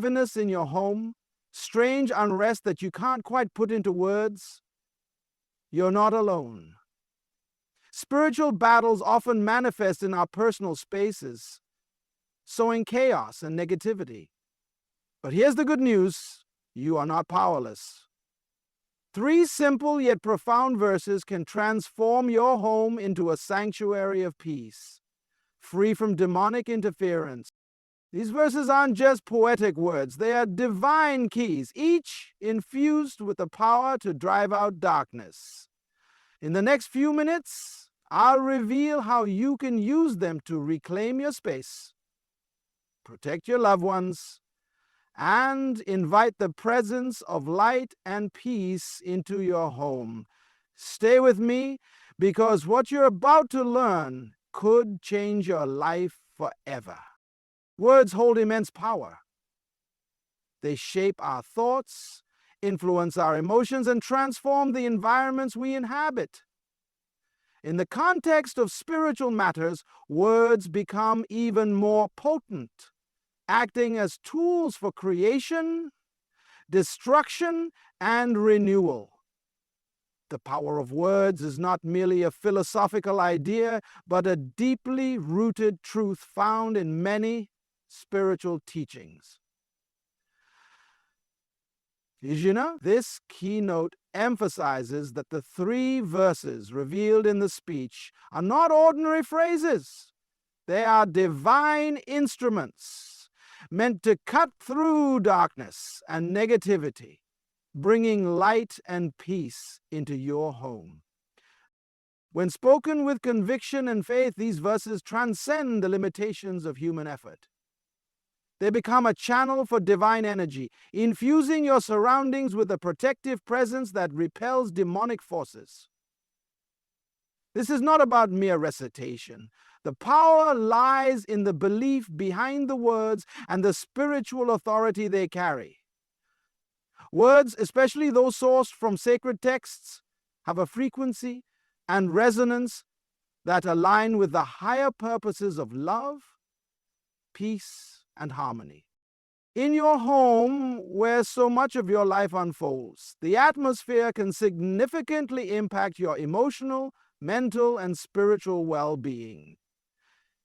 heaviness in your home, strange unrest that you can't quite put into words, you're not alone. Spiritual battles often manifest in our personal spaces, sowing chaos and negativity. But here's the good news: you are not powerless. 3 simple yet profound verses can transform your home into a sanctuary of peace, free from demonic interference. These verses aren't just poetic words, they are divine keys, each infused with the power to drive out darkness. In the next few minutes, I'll reveal how you can use them to reclaim your space, protect your loved ones, and invite the presence of light and peace into your home. Stay with me, because what you're about to learn could change your life forever. Words hold immense power. They shape our thoughts, influence our emotions, and transform the environments we inhabit. In the context of spiritual matters, words become even more potent, acting as tools for creation, destruction, and renewal. The power of words is not merely a philosophical idea, but a deeply rooted truth found in many spiritual teachings. Did you know? This keynote emphasizes that the 3 verses revealed in the speech are not ordinary phrases. They are divine instruments meant to cut through darkness and negativity, bringing light and peace into your home. When spoken with conviction and faith, these verses transcend the limitations of human effort. They become a channel for divine energy, infusing your surroundings with a protective presence that repels demonic forces. This is not about mere recitation. The power lies in the belief behind the words and the spiritual authority they carry. Words, especially those sourced from sacred texts, have a frequency and resonance that align with the higher purposes of love, peace, and harmony. In your home, where so much of your life unfolds, the atmosphere can significantly impact your emotional, mental, and spiritual well-being.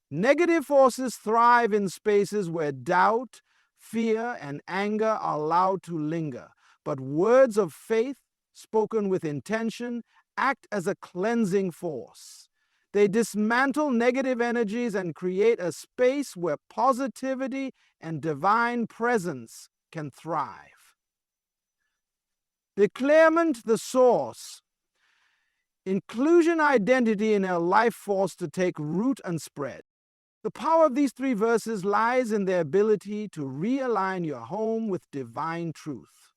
Negative forces thrive in spaces where doubt, fear, and anger are allowed to linger. But words of faith, spoken with intention, act as a cleansing force. They dismantle negative energies and create a space where positivity and divine presence can thrive. Declarement the source. Inclusion identity in a life force to take root and spread. The power of these 3 verses lies in their ability to realign your home with divine truth.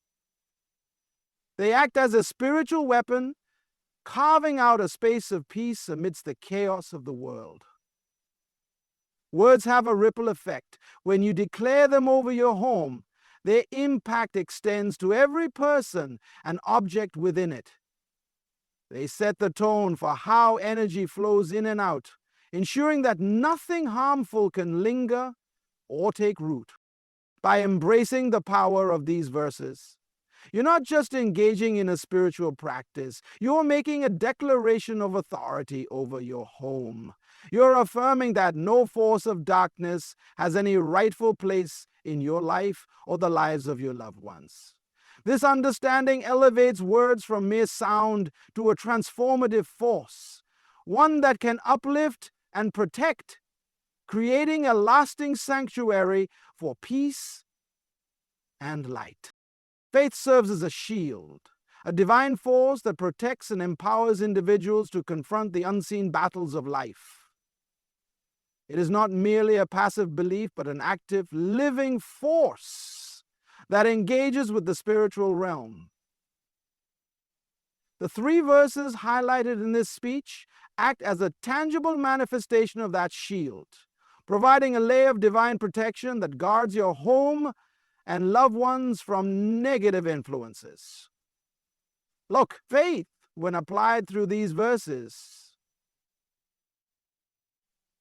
They act as a spiritual weapon, carving out a space of peace amidst the chaos of the world. Words have a ripple effect. When you declare them over your home, their impact extends to every person and object within it. They set the tone for how energy flows in and out, ensuring that nothing harmful can linger or take root. By embracing the power of these verses, you're not just engaging in a spiritual practice, you're making a declaration of authority over your home. You're affirming that no force of darkness has any rightful place in your life or the lives of your loved ones. This understanding elevates words from mere sound to a transformative force, one that can uplift and protect, creating a lasting sanctuary for peace and light. Faith serves as a shield, a divine force that protects and empowers individuals to confront the unseen battles of life. It is not merely a passive belief, but an active, living force that engages with the spiritual realm. The 3 verses highlighted in this speech act as a tangible manifestation of that shield, providing a layer of divine protection that guards your home and loved ones from negative influences. Look, faith, when applied through these verses,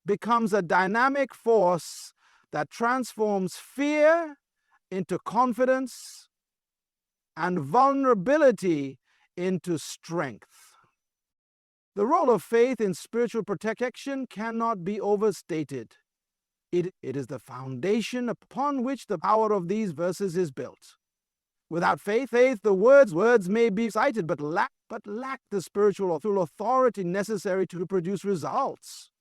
becomes a dynamic force that transforms fear into confidence, and vulnerability into strength. The role of faith in spiritual protection cannot be overstated. It is the foundation upon which the power of these verses is built. Without faith, the words may be cited, but lack the spiritual authority necessary to produce results.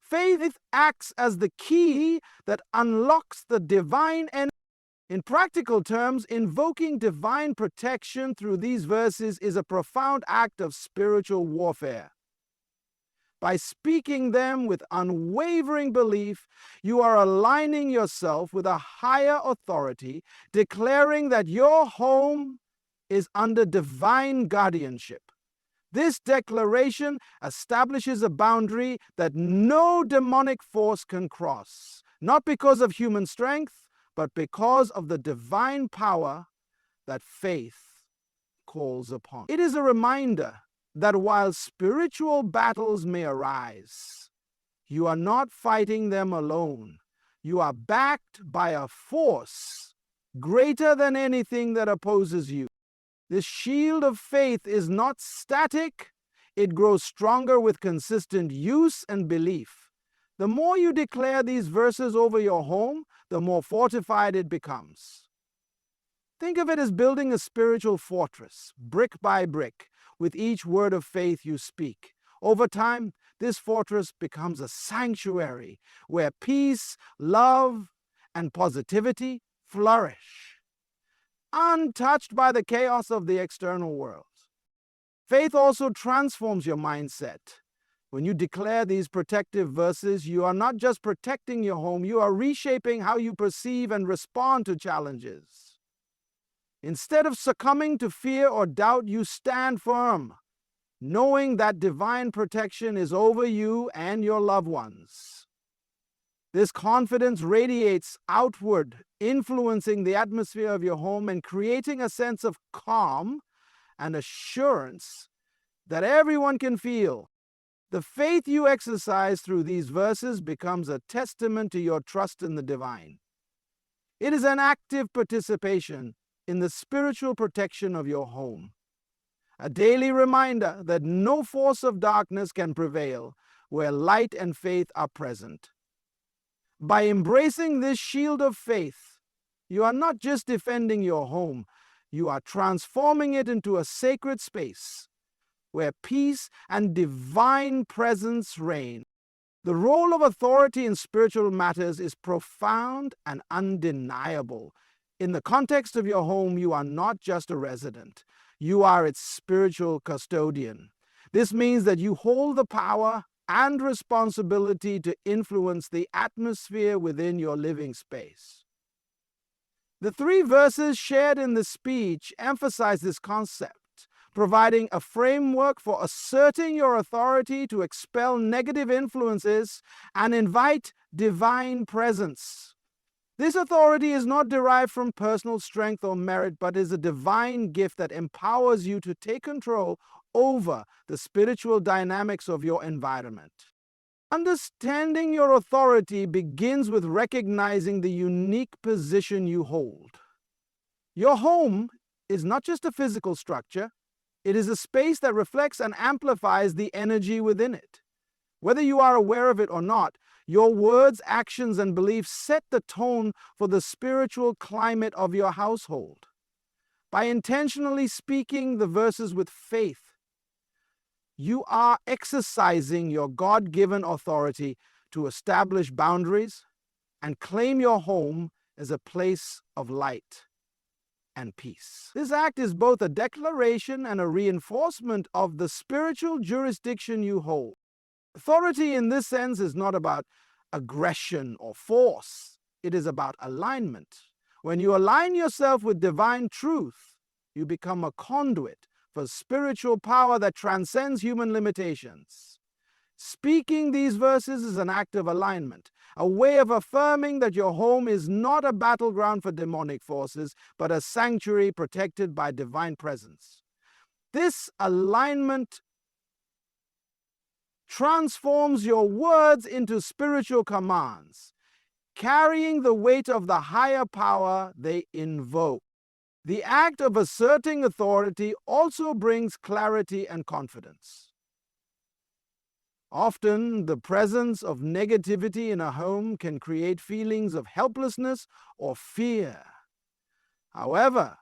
Faith acts as the key that unlocks the divine energy. In practical terms, invoking divine protection through these verses is a profound act of spiritual warfare. By speaking them with unwavering belief, you are aligning yourself with a higher authority, declaring that your home is under divine guardianship. This declaration establishes a boundary that no demonic force can cross, not because of human strength, but because of the divine power that faith calls upon. It is a reminder that while spiritual battles may arise, you are not fighting them alone. You are backed by a force greater than anything that opposes you. This shield of faith is not static. It grows stronger with consistent use and belief. The more you declare these verses over your home, the more fortified it becomes. Think of it as building a spiritual fortress, brick by brick, with each word of faith you speak. Over time, this fortress becomes a sanctuary where peace, love, and positivity flourish, untouched by the chaos of the external world. Faith also transforms your mindset. When you declare these protective verses, you are not just protecting your home, you are reshaping how you perceive and respond to challenges. Instead of succumbing to fear or doubt, you stand firm, knowing that divine protection is over you and your loved ones. This confidence radiates outward, influencing the atmosphere of your home and creating a sense of calm and assurance that everyone can feel. The faith you exercise through these verses becomes a testament to your trust in the divine. It is an active participation in the spiritual protection of your home, a daily reminder that no force of darkness can prevail where light and faith are present. By embracing this shield of faith, you are not just defending your home, you are transforming it into a sacred space where peace and divine presence reign. The role of authority in spiritual matters is profound and undeniable. In the context of your home, you are not just a resident. You are its spiritual custodian. This means that you hold the power and responsibility to influence the atmosphere within your living space. The three verses shared in the speech emphasize this concept, providing a framework for asserting your authority to expel negative influences and invite divine presence. This authority is not derived from personal strength or merit, but is a divine gift that empowers you to take control over the spiritual dynamics of your environment. Understanding your authority begins with recognizing the unique position you hold. Your home is not just a physical structure, it is a space that reflects and amplifies the energy within it. Whether you are aware of it or not, your words, actions, and beliefs set the tone for the spiritual climate of your household. By intentionally speaking the verses with faith, you are exercising your God-given authority to establish boundaries and claim your home as a place of light and peace. This act is both a declaration and a reinforcement of the spiritual jurisdiction you hold. Authority in this sense is not about aggression or force. It is about alignment. When you align yourself with divine truth, you become a conduit for spiritual power that transcends human limitations. Speaking these verses is an act of alignment, a way of affirming that your home is not a battleground for demonic forces, but a sanctuary protected by divine presence. This alignment transforms your words into spiritual commands. carrying the weight of the higher power they invoke. The act of asserting authority also brings clarity and confidence. Often, the presence of negativity in a home can create feelings of helplessness or fear. However,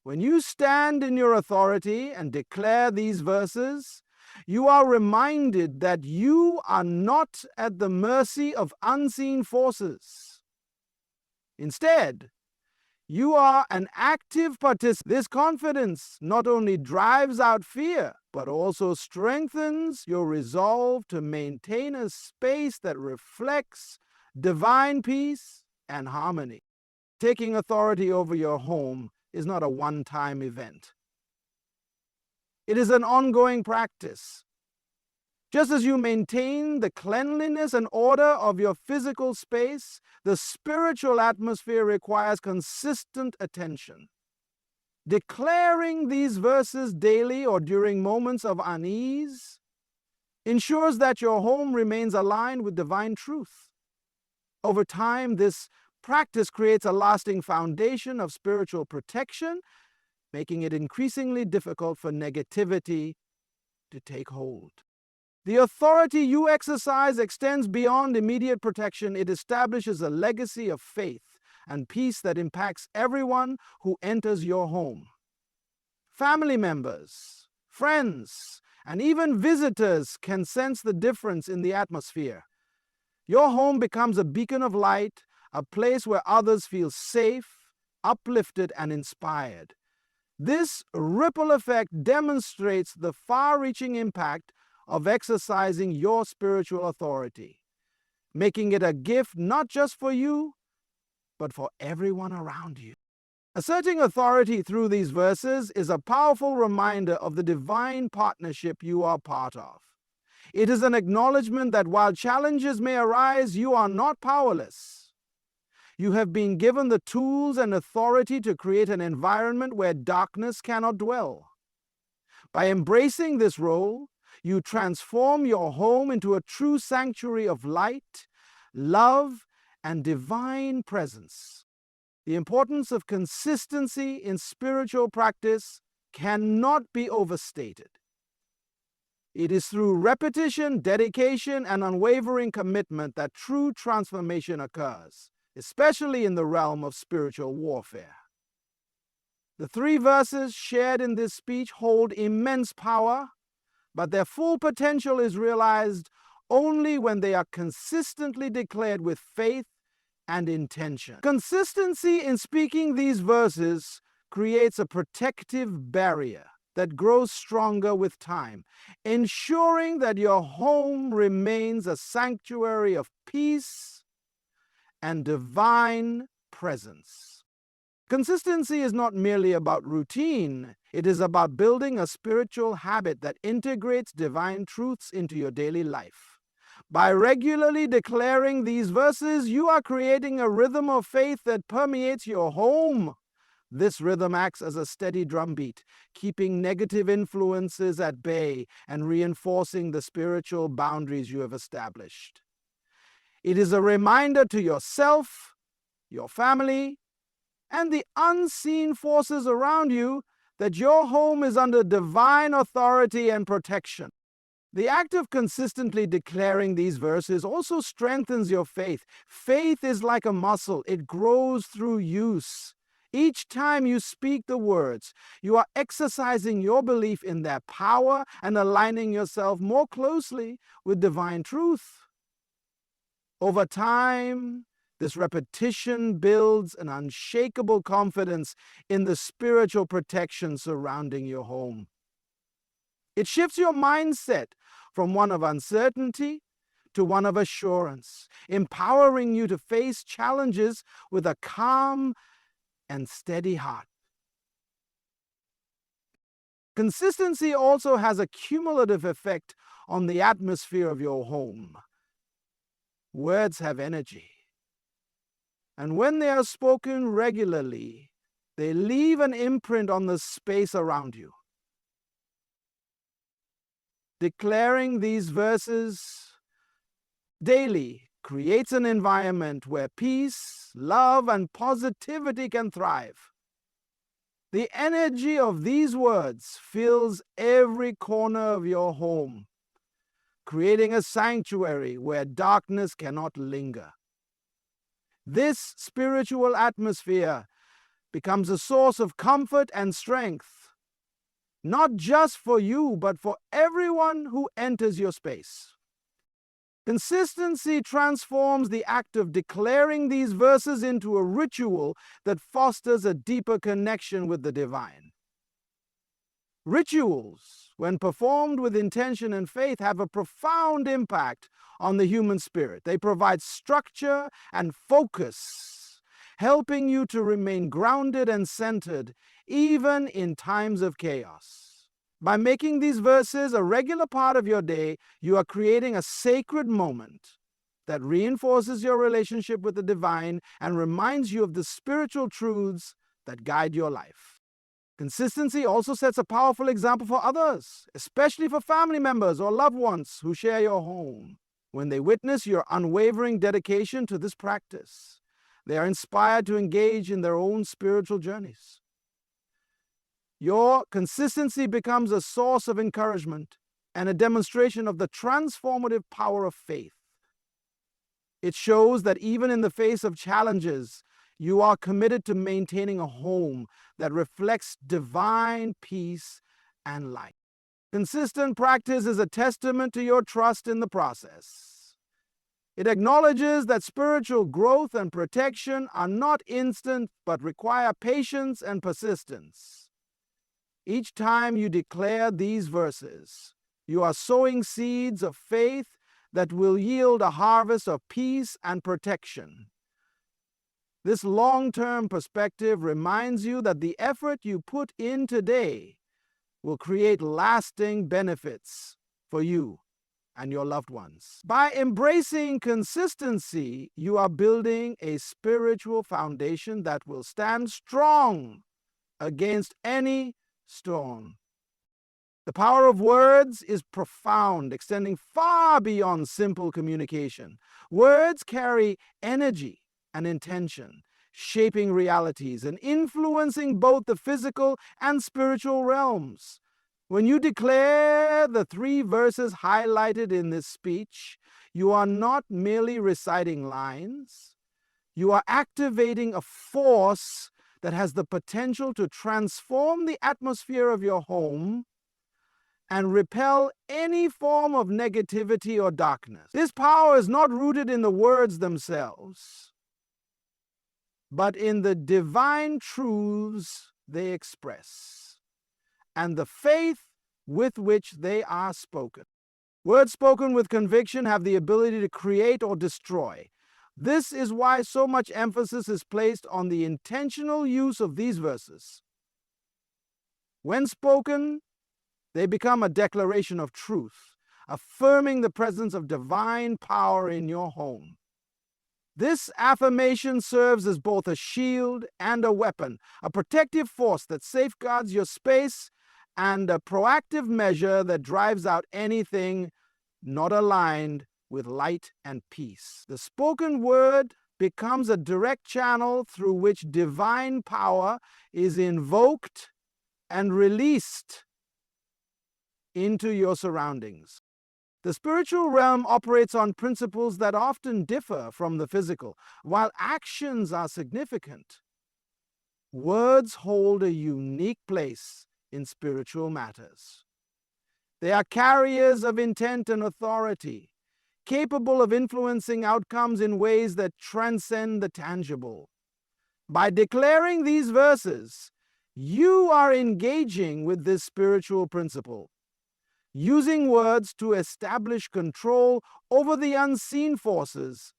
when you stand in your authority and declare these verses, you are reminded that you are not at the mercy of unseen forces. Instead, you are an active participant. This confidence not only drives out fear, but also strengthens your resolve to maintain a space that reflects divine peace and harmony. Taking authority over your home is not a one-time event. It is an ongoing practice. Just as you maintain the cleanliness and order of your physical space, the spiritual atmosphere requires consistent attention. Declaring these verses daily or during moments of unease ensures that your home remains aligned with divine truth. Over time, this practice creates a lasting foundation of spiritual protection, making it increasingly difficult for negativity to take hold. The authority you exercise extends beyond immediate protection. It establishes a legacy of faith and peace that impacts everyone who enters your home. Family members, friends, and even visitors can sense the difference in the atmosphere. Your home becomes a beacon of light, a place where others feel safe, uplifted, and inspired. This ripple effect demonstrates the far-reaching impact of exercising your spiritual authority, making it a gift not just for you, but for everyone around you. Asserting authority through these verses is a powerful reminder of the divine partnership you are part of. It is an acknowledgement that while challenges may arise, you are not powerless. You have been given the tools and authority to create an environment where darkness cannot dwell. By embracing this role, you transform your home into a true sanctuary of light, love, and divine presence. The importance of consistency in spiritual practice cannot be overstated. It is through repetition, dedication, and unwavering commitment that true transformation occurs, especially in the realm of spiritual warfare. The 3 verses shared in this speech hold immense power, but their full potential is realized only when they are consistently declared with faith and intention. Consistency in speaking these verses creates a protective barrier that grows stronger with time, ensuring that your home remains a sanctuary of peace and divine presence. Consistency is not merely about routine. It is about building a spiritual habit that integrates divine truths into your daily life. By regularly declaring these verses, you are creating a rhythm of faith that permeates your home. This rhythm acts as a steady drumbeat, keeping negative influences at bay and reinforcing the spiritual boundaries you have established. It is a reminder to yourself, your family, and the unseen forces around you that your home is under divine authority and protection. The act of consistently declaring these verses also strengthens your faith. Faith is like a muscle. It grows through use. Each time you speak the words, you are exercising your belief in their power and aligning yourself more closely with divine truth. Over time, this repetition builds an unshakable confidence in the spiritual protection surrounding your home. It shifts your mindset from one of uncertainty to one of assurance, empowering you to face challenges with a calm and steady heart. Consistency also has a cumulative effect on the atmosphere of your home. Words have energy. And when they are spoken regularly, they leave an imprint on the space around you. Declaring these verses daily creates an environment where peace, love, and positivity can thrive. The energy of these words fills every corner of your home, creating a sanctuary where darkness cannot linger. This spiritual atmosphere becomes a source of comfort and strength, not just for you, but for everyone who enters your space. Consistency transforms the act of declaring these verses into a ritual that fosters a deeper connection with the divine. Rituals, when performed with intention and faith, have a profound impact on the human spirit. They provide structure and focus, helping you to remain grounded and centered even in times of chaos. By making these verses a regular part of your day, you are creating a sacred moment that reinforces your relationship with the divine and reminds you of the spiritual truths that guide your life. Consistency also sets a powerful example for others, especially for family members or loved ones who share your home. When they witness your unwavering dedication to this practice, they are inspired to engage in their own spiritual journeys. Your consistency becomes a source of encouragement and a demonstration of the transformative power of faith. It shows that even in the face of challenges, you are committed to maintaining a home that reflects divine peace and light. Consistent practice is a testament to your trust in the process. It acknowledges that spiritual growth and protection are not instant but require patience and persistence. Each time you declare these verses, you are sowing seeds of faith that will yield a harvest of peace and protection. This long-term perspective reminds you that the effort you put in today will create lasting benefits for you and your loved ones. By embracing consistency, you are building a spiritual foundation that will stand strong against any storm. The power of words is profound, extending far beyond simple communication. Words carry energy and intention, shaping realities and influencing both the physical and spiritual realms. When you declare the 3 verses highlighted in this speech, you are not merely reciting lines. You are activating a force that has the potential to transform the atmosphere of your home and repel any form of negativity or darkness. This power is not rooted in the words themselves, but in the divine truths they express and the faith with which they are spoken. Words spoken with conviction have the ability to create or destroy. This is why so much emphasis is placed on the intentional use of these verses. When spoken, they become a declaration of truth, affirming the presence of divine power in your home. This affirmation serves as both a shield and a weapon, a protective force that safeguards your space and a proactive measure that drives out anything not aligned with light and peace. The spoken word becomes a direct channel through which divine power is invoked and released into your surroundings. The spiritual realm operates on principles that often differ from the physical. While actions are significant, words hold a unique place in spiritual matters. They are carriers of intent and authority, capable of influencing outcomes in ways that transcend the tangible. By declaring these verses, you are engaging with this spiritual principle, using words to establish control over the unseen forces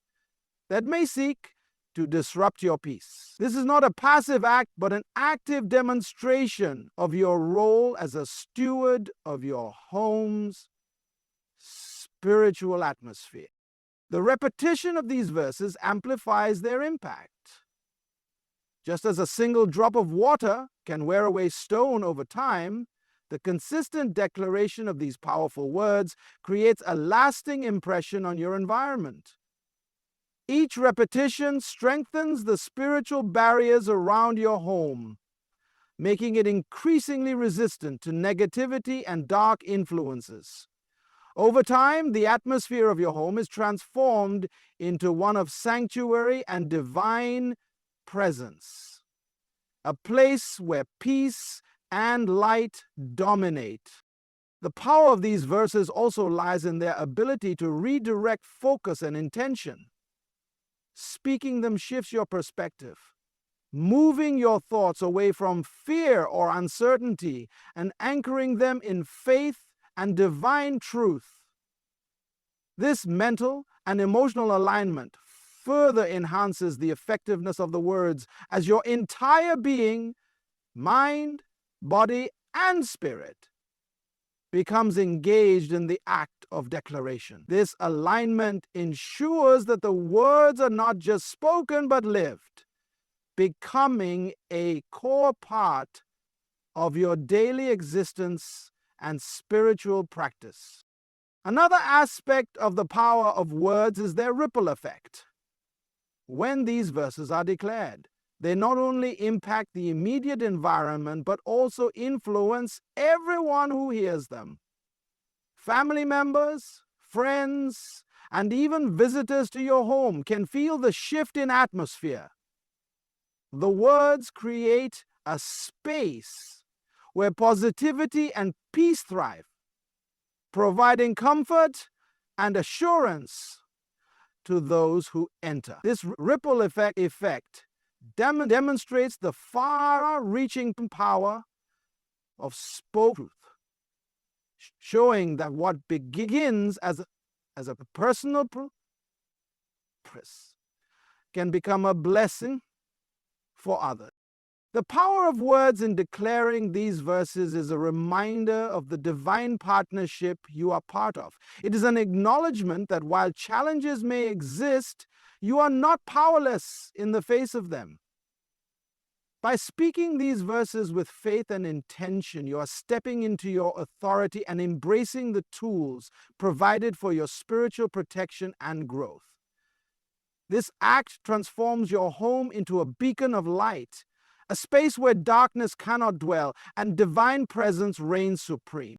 that may seek to disrupt your peace. This is not a passive act, but an active demonstration of your role as a steward of your home's spiritual atmosphere. The repetition of these verses amplifies their impact. Just as a single drop of water can wear away stone over time, the consistent declaration of these powerful words creates a lasting impression on your environment. Each repetition strengthens the spiritual barriers around your home, making it increasingly resistant to negativity and dark influences. Over time, the atmosphere of your home is transformed into one of sanctuary and divine presence, a place where peace and light dominate. The power of these verses also lies in their ability to redirect focus and intention. Speaking them shifts your perspective, moving your thoughts away from fear or uncertainty and anchoring them in faith and divine truth. This mental and emotional alignment further enhances the effectiveness of the words as your entire being, mind, body, and spirit becomes engaged in the act of declaration. This alignment ensures that the words are not just spoken but lived, becoming a core part of your daily existence and spiritual practice. Another aspect of the power of words is their ripple effect. When these verses are declared, they not only impact the immediate environment, but also influence everyone who hears them. Family members, friends, and even visitors to your home can feel the shift in atmosphere. The words create a space where positivity and peace thrive, providing comfort and assurance to those who enter. This ripple effect demonstrates the far-reaching power of spoken truth, showing that what begins as a personal purpose can become a blessing for others. The power of words in declaring these verses is a reminder of the divine partnership you are part of. It is an acknowledgement that while challenges may exist, you are not powerless in the face of them. By speaking these verses with faith and intention, you are stepping into your authority and embracing the tools provided for your spiritual protection and growth. This act transforms your home into a beacon of light, a space where darkness cannot dwell and divine presence reigns supreme.